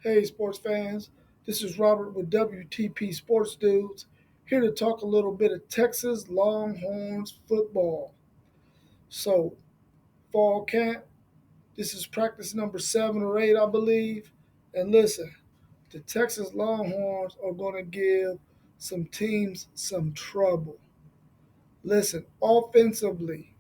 Hey, sports fans. This is Robert with WTP Sports Dudes, here to talk a little bit of Texas Longhorns football. So, fall camp, this is practice number 7 or 8, I believe. And listen, the Texas Longhorns are going to give some teams some trouble. Listen, offensively,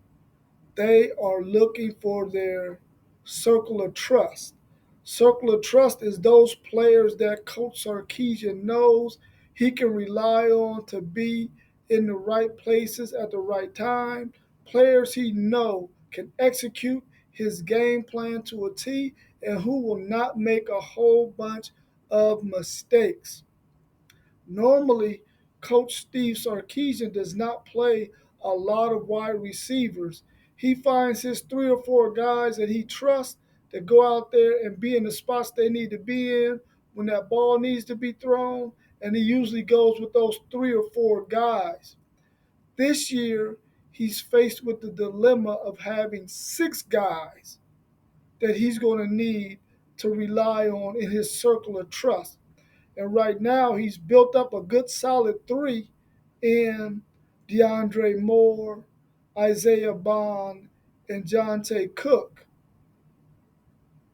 they are looking for their circle of trust. Circle of trust is those players that Coach Sarkisian knows he can rely on to be in the right places at the right time. Players he know can execute his game plan to a T and who will not make a whole bunch of mistakes. Normally, Coach Steve Sarkisian does not play a lot of wide receivers. He finds his 3 or 4 guys that he trusts to go out there and be in the spots they need to be in when that ball needs to be thrown, and he usually goes with those 3 or 4 guys. This year, he's faced with the dilemma of having 6 guys that he's going to need to rely on in his circle of trust. And right now, he's built up a good solid three in DeAndre Moore, Isaiah Bond, and Jonte Cook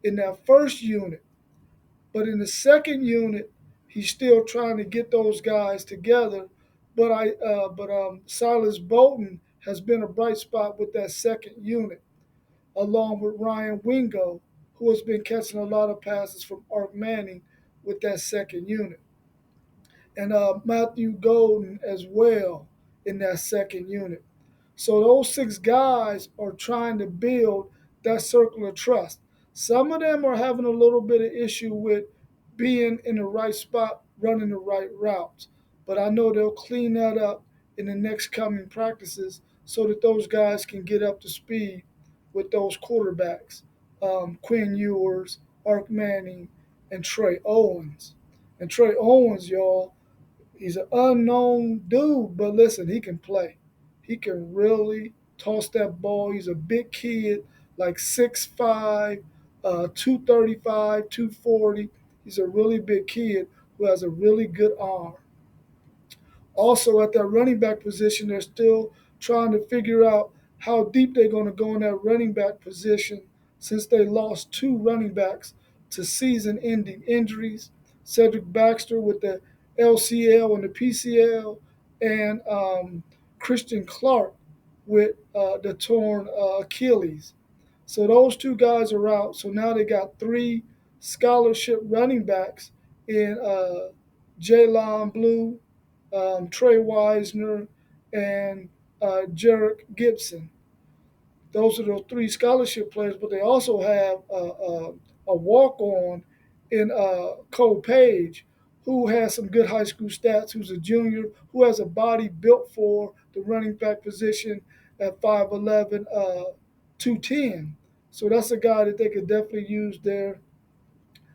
in that first unit. But in the second unit, he's still trying to get those guys together. But Silas Bolton has been a bright spot with that second unit, along with Ryan Wingo, who has been catching a lot of passes from Art Manning with that second unit. And Matthew Golden as well in that second unit. So those 6 guys are trying to build that circle of trust. Some of them are having a little bit of issue with being in the right spot, running the right routes. But I know they'll clean that up in the next coming practices so that those guys can get up to speed with those quarterbacks, Quinn Ewers, Ark Manning, and Trey Owens. And Trey Owens, y'all, he's an unknown dude, but listen, he can play. He can really toss that ball. He's a big kid, like 6'5", 235, 240. He's a really big kid who has a really good arm. Also, at that running back position, they're still trying to figure out how deep they're going to go in that running back position since they lost 2 running backs to season ending injuries. Cedric Baxter with the LCL and the PCL, and Christian Clark with the torn Achilles. So those 2 guys are out. So now they got 3 scholarship running backs in Jalon Blue, Trey Wisner, and Jarek Gibson. Those are the 3 scholarship players, but they also have a walk on in Cole Page, who has some good high school stats, who's a junior, who has a body built for the running back position at 5'11", 210. So that's a guy that they could definitely use there.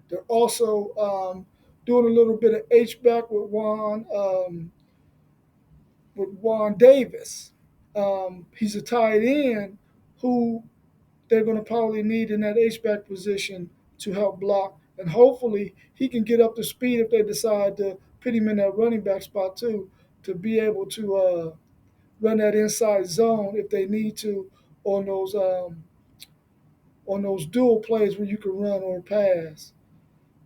They're also doing a little bit of H-back with Juan Davis. He's a tight end who they're going to probably need in that H-back position to help block. And hopefully he can get up to speed if they decide to put him in that running back spot too, to be able to run that inside zone if they need to on those dual plays where you can run or pass.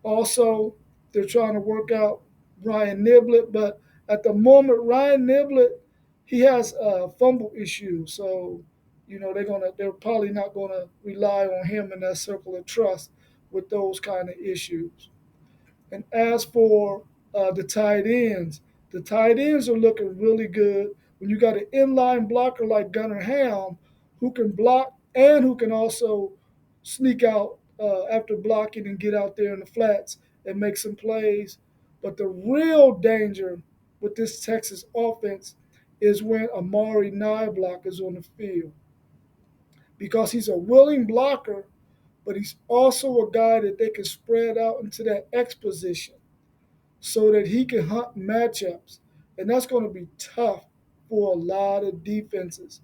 Also, they're trying to work out Ryan Niblett, but at the moment, Ryan Niblett, he has fumble issues. So, they're probably not gonna rely on him in that circle of trust with those kind of issues. And as for the tight ends are looking really good. When you got an inline blocker like Gunnar Ham, who can block and who can also sneak out after blocking and get out there in the flats and make some plays. But the real danger with this Texas offense is when Amari Niblock is on the field, because he's a willing blocker, but he's also a guy that they can spread out into that X position so that he can hunt matchups. And that's going to be tough for a lot of defenses.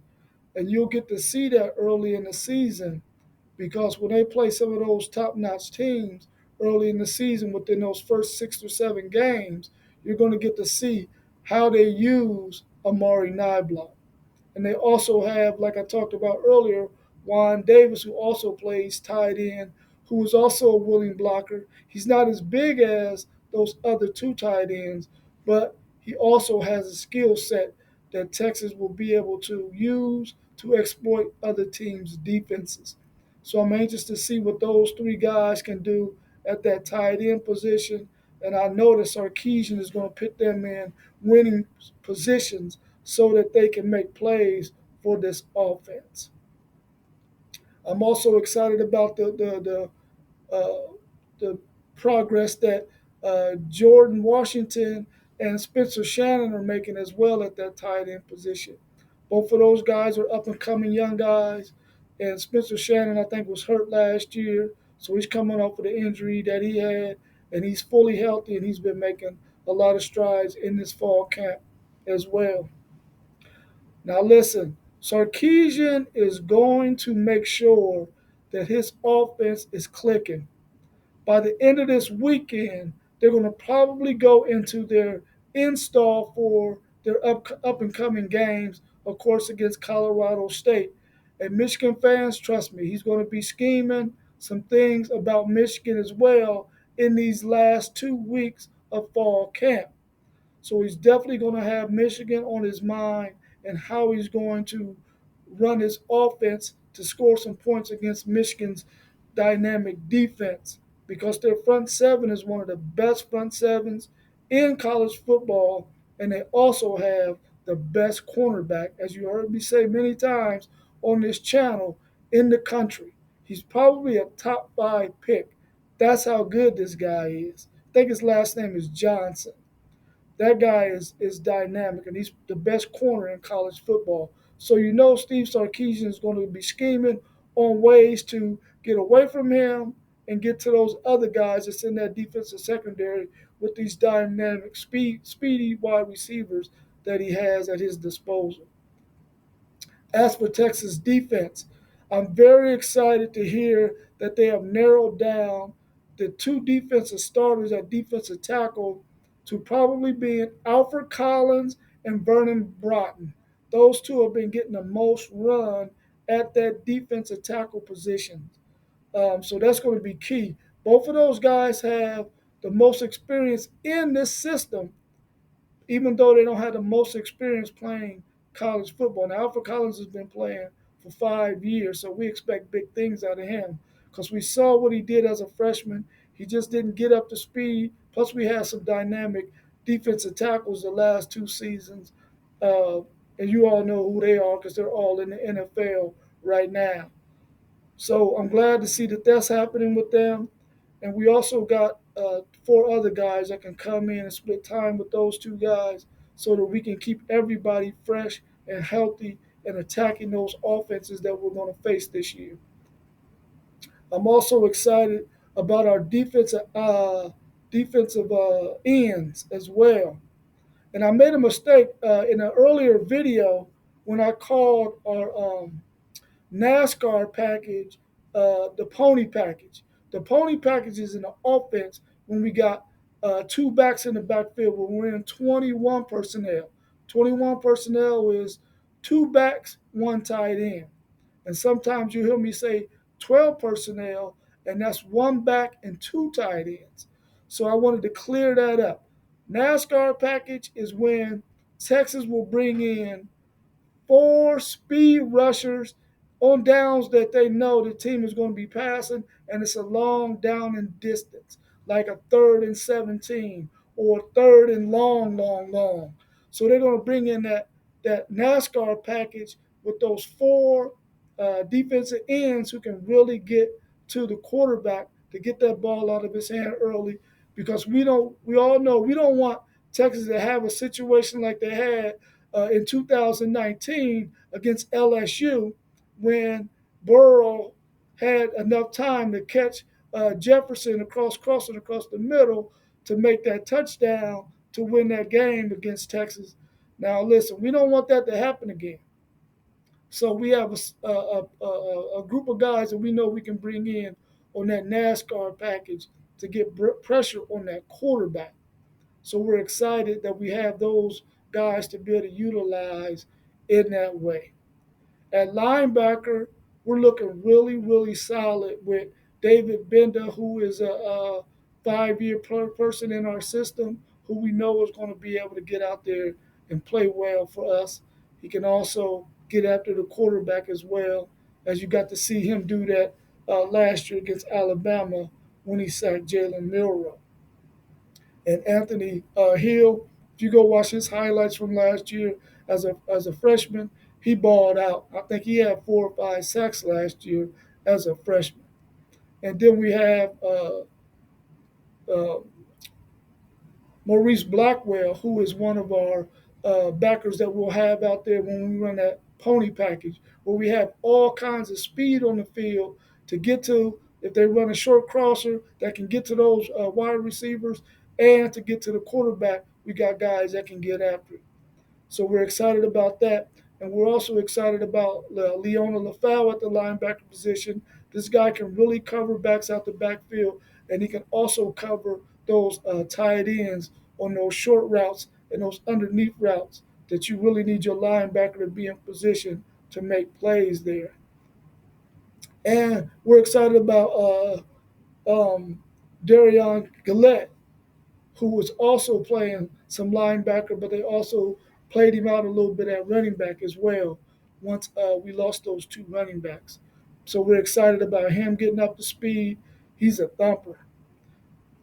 And you'll get to see that early in the season, because when they play some of those top notch teams early in the season within those first 6 or 7 games, you're going to get to see how they use Amari Niblack. And they also have, like I talked about earlier, Juan Davis, who also plays tight end, who is also a willing blocker. He's not as big as those other two tight ends, but he also has a skill set that Texas will be able to use to exploit other teams' defenses. So I'm anxious to see what those three guys can do at that tight end position. And I know that Sarkeesian is going to put them in winning positions so that they can make plays for this offense. I'm also excited about the progress that Jordan Washington and Spencer Shannon are making as well at that tight end position. Both of those guys are up and coming young guys, and Spencer Shannon I think was hurt last year, so he's coming off of the injury that he had, and he's fully healthy, and he's been making a lot of strides in this fall camp as well. Now listen, Sarkeesian is going to make sure that his offense is clicking. By the end of this weekend, they're going to probably go into their install for their up and coming games, of course, against Colorado State. And Michigan fans, trust me, he's going to be scheming some things about Michigan as well in these last 2 weeks of fall camp. So he's definitely going to have Michigan on his mind and how he's going to run his offense to score some points against Michigan's dynamic defense because their front seven is one of the best front sevens in college football, and they also have the best cornerback, as you heard me say many times on this channel, in the country. He's probably a top 5 pick. That's how good this guy is. I think his last name is Johnson. That guy is dynamic, and he's the best corner in college football. So you know Steve Sarkeesian is going to be scheming on ways to get away from him and get to those other guys that's in that defensive secondary with these dynamic, speedy wide receivers that he has at his disposal. As for Texas defense, I'm very excited to hear that they have narrowed down the two defensive starters at defensive tackle to probably being Alfred Collins and Vernon Broughton. Those two have been getting the most run at that defensive tackle position. So that's going to be key. Both of those guys have the most experience in this system, even though they don't have the most experience playing college football. Now, Alfred Collins has been playing for 5 years, so we expect big things out of him because we saw what he did as a freshman. He just didn't get up to speed. Plus, we had some dynamic defensive tackles the last 2 seasons. Uh, and you all know who they are because they're all in the NFL right now. So I'm glad to see that that's happening with them. And we also got 4 other guys that can come in and split time with those 2 guys so that we can keep everybody fresh and healthy and attacking those offenses that we're going to face this year. I'm also excited about our defensive ends as well. And I made a mistake in an earlier video when I called our NASCAR package, the pony package. The pony package is in the offense when we got 2 backs in the backfield. When we're in 21 personnel. 21 personnel is 2 backs, 1 tight end. And sometimes you hear me say 12 personnel, and that's 1 back and 2 tight ends. So I wanted to clear that up. NASCAR package is when Texas will bring in 4 speed rushers on downs that they know the team is going to be passing, and it's a long down and distance, like a 3rd and 17 or a 3rd and long. So they're going to bring in that NASCAR package with those 4 defensive ends who can really get to the quarterback to get that ball out of his hand early, because we all know we don't want Texas to have a situation like they had in 2019 against LSU when Burrow had enough time to catch Jefferson crossing across the middle to make that touchdown to win that game against Texas. Now, listen, we don't want that to happen again. So we have a group of guys that we know we can bring in on that NASCAR package to get pressure on that quarterback. So we're excited that we have those guys to be able to utilize in that way. At linebacker, we're looking really, really solid with David Benda, who is a 5-year person in our system, who we know is going to be able to get out there and play well for us. He can also get after the quarterback as well, as you got to see him do that last year against Alabama when he sacked Jalen Milrow. And Anthony Hill, if you go watch his highlights from last year as a freshman, he balled out. I think he had 4 or 5 sacks last year as a freshman. And then we have uh, Maurice Blackwell, who is one of our backers that we'll have out there when we run that pony package, where we have all kinds of speed on the field to get to, if they run a short crosser, that can get to those wide receivers, and to get to the quarterback, we got guys that can get after it. So we're excited about that. And we're also excited about Leona LaFau at the linebacker position. This guy can really cover backs out the backfield, and he can also cover those tight ends on those short routes and those underneath routes that you really need your linebacker to be in position to make plays there. And we're excited about Darion Gillette, who was also playing some linebacker, but they also played him out a little bit at running back as well once we lost those two running backs. So we're excited about him getting up to speed. He's a thumper.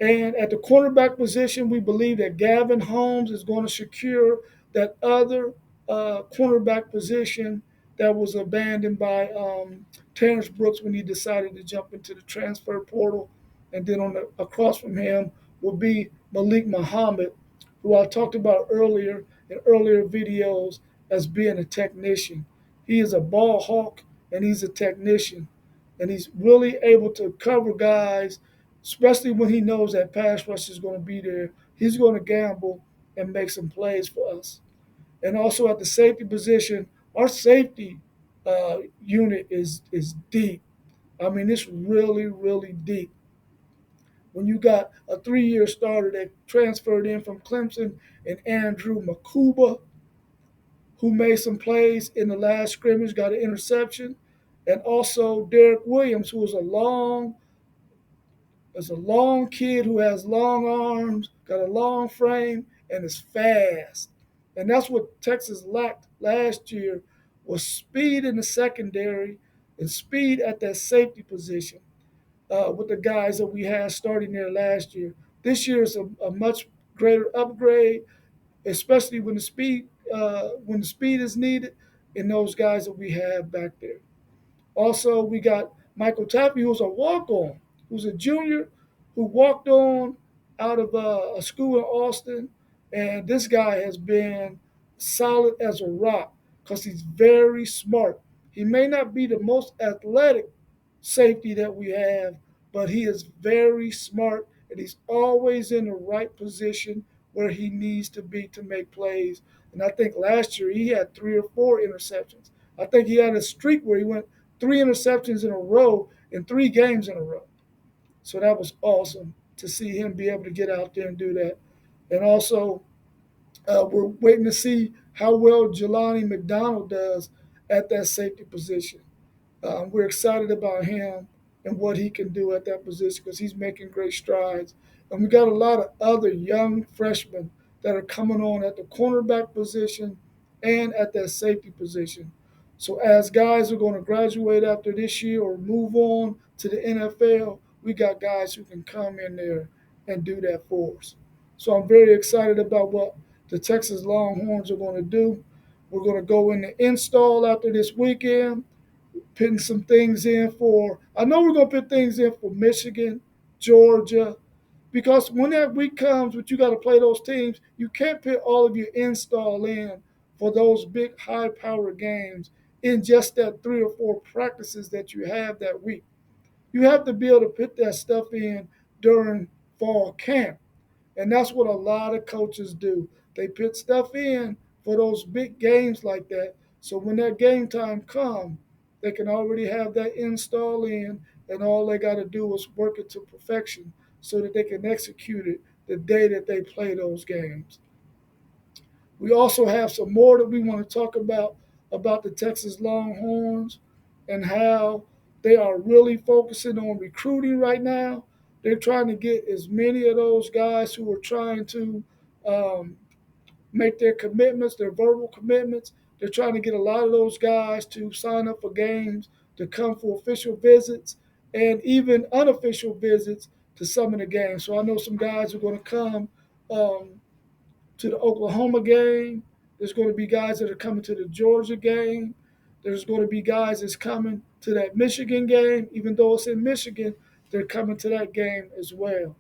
And at the cornerback position, we believe that Gavin Holmes is going to secure that other cornerback position that was abandoned by Terrence Brooks when he decided to jump into the transfer portal. And then across from him will be Malik Muhammad, who I talked about earlier in earlier videos as being a technician. He is a ball hawk and he's a technician. And he's really able to cover guys, especially when he knows that pass rush is going to be there. He's going to gamble and make some plays for us. And also at the safety position, our safety unit is deep. I mean, it's really, really deep. When you got a 3-year starter that transferred in from Clemson and Andrew Makuba, who made some plays in the last scrimmage, got an interception, and also Derek Williams, who is a long kid who has long arms, got a long frame, and is fast. And that's what Texas lacked last year was speed in the secondary and speed at that safety position with the guys that we had starting there last year. This year is a much greater upgrade, especially when the speed is needed in those guys that we have back there. Also, we got Michael Taffy, who's a walk-on, who's a junior who walked on out of a school in Austin, and this guy has been solid as a rock because he's very smart. He may not be the most athletic safety that we have, but he is very smart and he's always in the right position where he needs to be to make plays. And I think last year he had 3 or 4 interceptions. I think he had a streak where he went 3 interceptions in a row in 3 games in a row. So that was awesome to see him be able to get out there and do that. And also, we're waiting to see how well Jelani McDonald does at that safety position. We're excited about him and what he can do at that position because he's making great strides. And we got a lot of other young freshmen that are coming on at the cornerback position and at that safety position. So as guys are going to graduate after this year or move on to the NFL, we got guys who can come in there and do that for us. So I'm very excited about what the Texas Longhorns are going to do. We're going to go in the install after this weekend, putting some things in for. I know we're gonna put things in for Michigan, Georgia, because when that week comes, but you got to play those teams, you can't put all of your install in for those big high-power games in just that 3 or 4 practices that you have that week. You have to be able to put that stuff in during fall camp. And that's what a lot of coaches do. They put stuff in for those big games like that. So when that game time comes, they can already have that install in, and all they got to do is work it to perfection so that they can execute it the day that they play those games. We also have some more that we want to talk about the Texas Longhorns and how they are really focusing on recruiting right now. They're trying to get as many of those guys who are trying to um, make their commitments, their verbal commitments. They're trying to get a lot of those guys to sign up for games, to come for official visits, and even unofficial visits to some of the games. So I know some guys are going to come um, to the Oklahoma game. There's going to be guys that are coming to the Georgia game. There's going to be guys that's coming to that Michigan game. Even though it's in Michigan, they're coming to that game as well.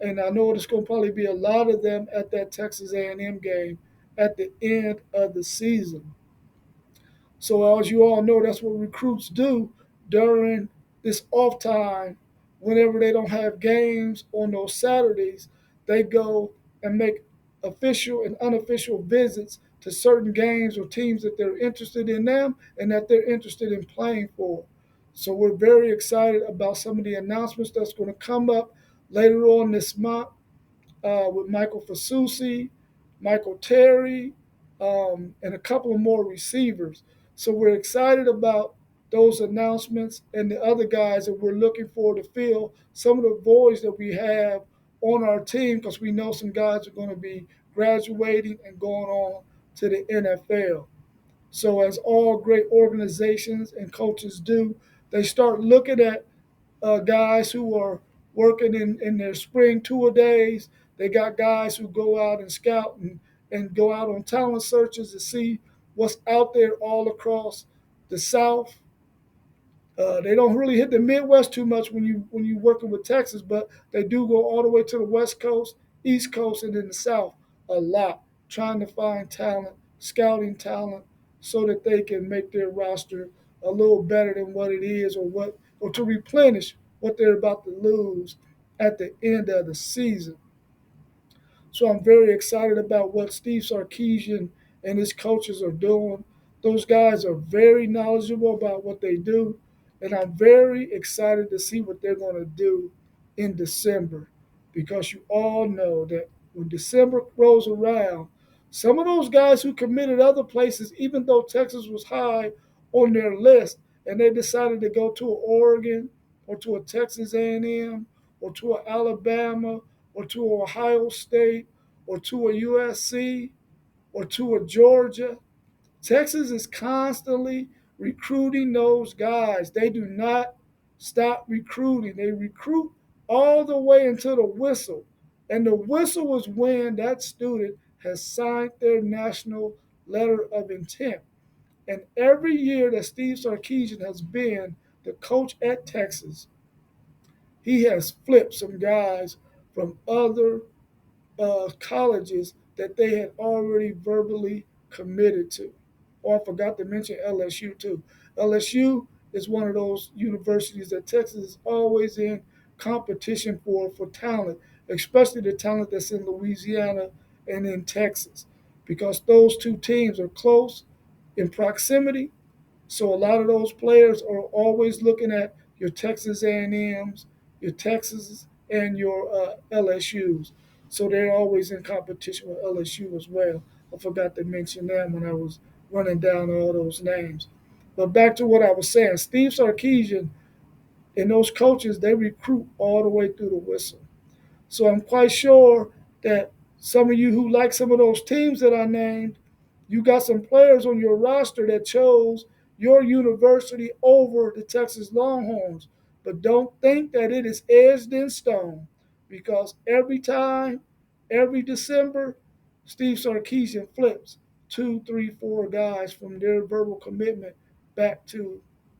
And I know there's going to probably be a lot of them at that Texas A&M game at the end of the season. So as you all know, that's what recruits do during this off time. Whenever they don't have games on those Saturdays, they go and make official and unofficial visits to certain games or teams that they're interested in them and that they're interested in playing for. So we're very excited about some of the announcements that's going to come up later on this month with Michael Fasusi, Michael Terry, and a couple of more receivers. So we're excited about those announcements and the other guys that we're looking for to fill some of the voids that we have on our team because we know some guys are going to be graduating and going on to the NFL. So, as all great organizations and coaches do, they start looking at guys who are working in their spring tour days. They got guys who go out and scout and go out on talent searches to see what's out there all across the South. They don't really hit the Midwest too much when you working with Texas, but they do go all the way to the West Coast, East Coast, and in the South a lot, trying to find talent, scouting talent, so that they can make their roster a little better than what it is, or to replenish what they're about to lose at the end of the season. So I'm very excited about what Steve Sarkisian and his coaches are doing. Those guys are very knowledgeable about what they do, and I'm very excited to see what they're going to do in December because you all know that when December rolls around, some of those guys who committed other places, even though Texas was high on their list, and they decided to go to a Oregon or to a Texas A&M or to a Alabama or to a Ohio State or to a USC or to a Georgia. Texas is constantly recruiting those guys. They do not stop recruiting. They recruit all the way until the whistle. And the whistle is when that student has signed their national letter of intent. And every year that Steve Sarkisian has been the coach at Texas, he has flipped some guys from other colleges that they had already verbally committed to. Oh, I forgot to mention LSU too. LSU is one of those universities that Texas is always in competition for talent, especially the talent that's in Louisiana and in Texas, because those two teams are close in proximity, so a lot of those players are always looking at your Texas A&Ms, your Texas, and your LSUs. So they're always in competition with LSU as well. I forgot to mention them when I was running down all those names. But back to what I was saying, Steve Sarkisian and those coaches, they recruit all the way through the whistle. So I'm quite sure that some of you who like some of those teams that I named, you got some players on your roster that chose your university over the Texas Longhorns. But don't think that it is edged in stone because every time, every December, Steve Sarkisian flips two, three, four guys from their verbal commitment back to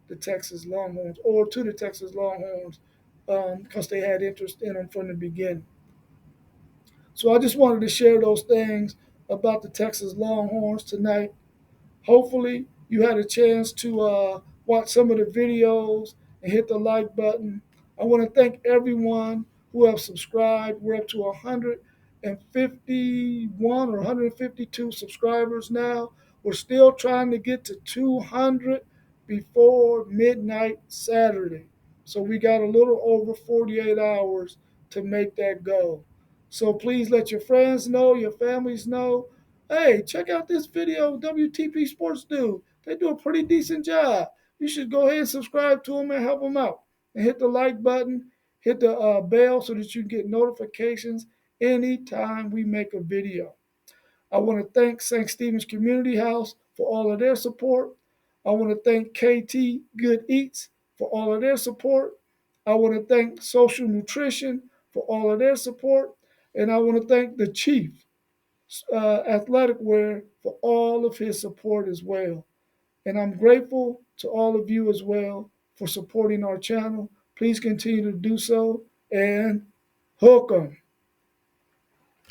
the Texas Longhorns or to the Texas Longhorns because they had interest in them from the beginning. So I just wanted to share those things about the Texas Longhorns tonight. Hopefully, you had a chance to watch some of the videos and hit the like button. I want to thank everyone who have subscribed. We're up to 151 or 152 subscribers now. We're still trying to get to 200 before midnight Saturday. So we got a little over 48 hours to make that goal. So please let your friends know, your families know. Hey, check out this video, WTP Sports do. They do a pretty decent job. You should go ahead and subscribe to them and help them out. And hit the like button, hit the bell so that you get notifications anytime we make a video. I want to thank St. Stephen's Community House for all of their support. I want to thank KT Good Eats for all of their support. I want to thank Social Nutrition for all of their support. And I want to thank the Chief Athletic Wear for all of his support as well. And I'm grateful to all of you as well for supporting our channel. Please continue to do so and hook 'em.